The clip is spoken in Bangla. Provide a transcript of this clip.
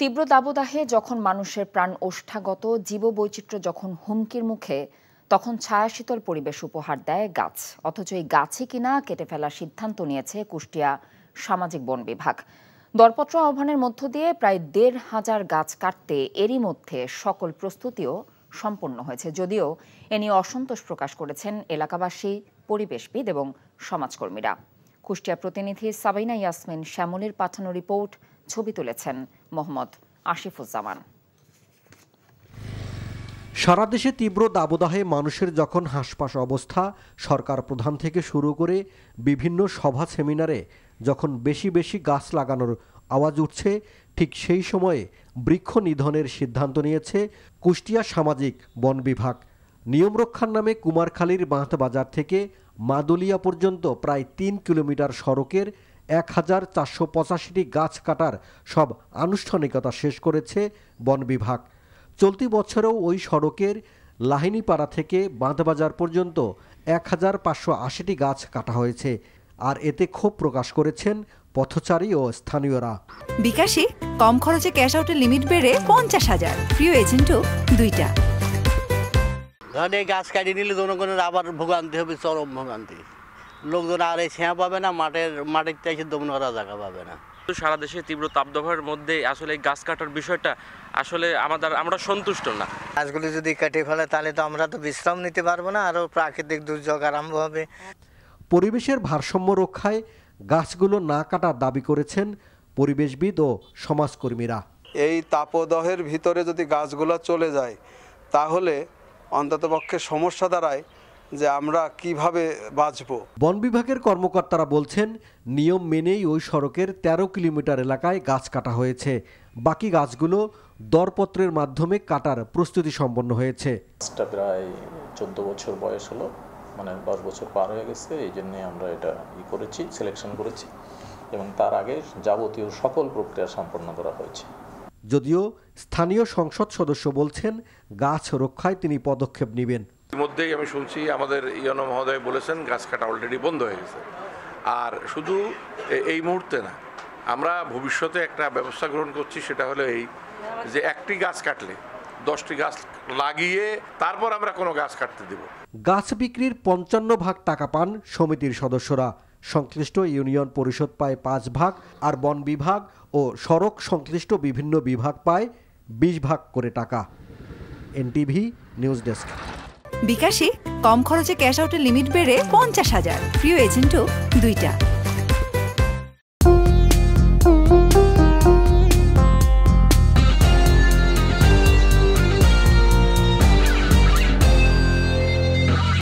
তীব্র দাবদাহে যখন মানুষের প্রাণ ওষ্ঠাগত, জীববৈচিত্র্য যখন হুমকির মুখে, তখন ছায়াশীতল পরিবেশ উপহার দেয় গাছ। অথচ এই গাছই কিনা কেটে ফেলার সিদ্ধান্ত নিয়েছে কুষ্টিয়া সামাজিক বন বিভাগ। দরপত্র আহ্বানের মধ্য দিয়ে প্রায় ১৫০০ গাছ কাটতে এরই মধ্যে সকল প্রস্তুতিও সম্পন্ন হয়েছে। যদিও এ নিয়ে অসন্তোষ প্রকাশ করেছেন এলাকাবাসী, পরিবেশবিদ এবং সমাজকর্মীরা। কুষ্টিয়া প্রতিনিধি সাবিনা ইয়াসমিন শ্যামলীর পাঠানো রিপোর্ট, ছবি তুলেছেন মোহাম্মদ আসিফুজ্জামান। সারা দেশে তীব্র দাবদাহে মানুষের যখন হাঁসফাঁস অবস্থা, সরকার প্রধান থেকে শুরু করে বিভিন্ন সভা সেমিনারে যখন বেশি বেশি গাছ লাগানোর আওয়াজ উঠছে, ঠিক সেই সময়ে বৃক্ষ নিধনের সিদ্ধান্ত নিয়েছে কুষ্টিয়া সামাজিক বন বিভাগ। নিয়ম রক্ষার নামে কুমারখালীর বাঁধ বাজার থেকে মাদুলিয়া পর্যন্ত প্রায় ৩ কিলোমিটার সড়কের ১,৪৮৫টি গাছ কাটার সব আনুষ্ঠানিকতা শেষ করেছে বন বিভাগ। চলতি বছরেও ওই সড়কের লাহিনীপাড়া থেকে বাঁধবাজার পর্যন্ত ১,৫৮০টি গাছ কাটা হয়েছে। আর এতে ক্ষোভ প্রকাশ করেছেন পথচারী ও স্থানীয়রা। বিকাশে কম খরচে ক্যাশ আউটের লিমিট বেড়ে ৫০,০০০, প্রিয় এজেন্টও ২টা। এই গাছ কাটিয়ে নিলে জনগণের আবার ভোগান্তি হবে, চরম ভোগান্তি। লোকজন আর এই ছেঁয়া পাবে না, মাটির এসে দমন করা জায়গা পাবে না। সারা দেশে তীব্র তাপদাহের মধ্যে আসলে গাছ কাটার বিষয়টা আসলে আমরা সন্তুষ্ট না। গাছগুলি যদি কেটে ফেলে তাহলে তো আমরা তো বিশ্রাম নিতে পারবো না, আরও প্রাকৃতিক দুর্যোগ আরম্ভ হবে। পরিবেশের ভারসাম্য রক্ষায় গাছগুলো না কাটার দাবি করেছেন পরিবেশবিদ ও সমাজকর্মীরা। এই তাপদাহের ভিতরে যদি গাছগুলো চলে যায় তাহলে অন্ততপক্ষে সমস্যা দাঁড়ায় যে আমরা কিভাবে বাঁচব। বন বিভাগের কর্মকর্তারা বলছেন, নিয়ম মেনেই ওই সড়কের ১৩ কিলোমিটার এলাকায় গাছ কাটা হয়েছে। বাকি গাছগুলো দরপত্রের মাধ্যমে কাটার প্রস্তুতি সম্পন্ন হয়েছে। গাছটা প্রায় ১৪ বছর বয়স হলো, মানে ১০ বছর পার হয়ে গেছে। এই জন্যে আমরা এটা সিলেকশন করেছি এবং তার আগে যাবতীয় সকল প্রক্রিয়া সম্পন্ন করা হয়েছে। যদিও স্থানীয় সংসদ সদস্য বলছেন, গাছ রক্ষায় তিনি পদক্ষেপ নেবেন। ইতিমধ্যেই আমি শুনছি আমাদের ইয়নো মহোদয় বলেছেন গাছ কাটা অলরেডি বন্ধ হয়ে গেছে। আর শুধু এই মুহূর্তে না, আমরা ভবিষ্যতে একটা ব্যবস্থা গ্রহণ করছি, সেটা হলো এই যে একটি গাছ কাটলে 10টি গাছ লাগিয়ে তারপর আমরা কোনো গাছ কাটতে দেব। গাছ বিক্রির ৫৫% টাকা পান সমিতির সদস্যরা। সংশ্লিষ্ট ইউনিয়ন পরিষদ পায় ৫ ভাগ, আর বন বিভাগ ও সড়ক সংশ্লিষ্ট বিভিন্ন বিভাগ পায় ২০ ভাগ করে টাকা। NTV news desk. বিকাশে কম খরচে ক্যাশ আউটের লিমিট বেড়ে ৫০,০০০, প্রিয় এজেন্টও ২টা।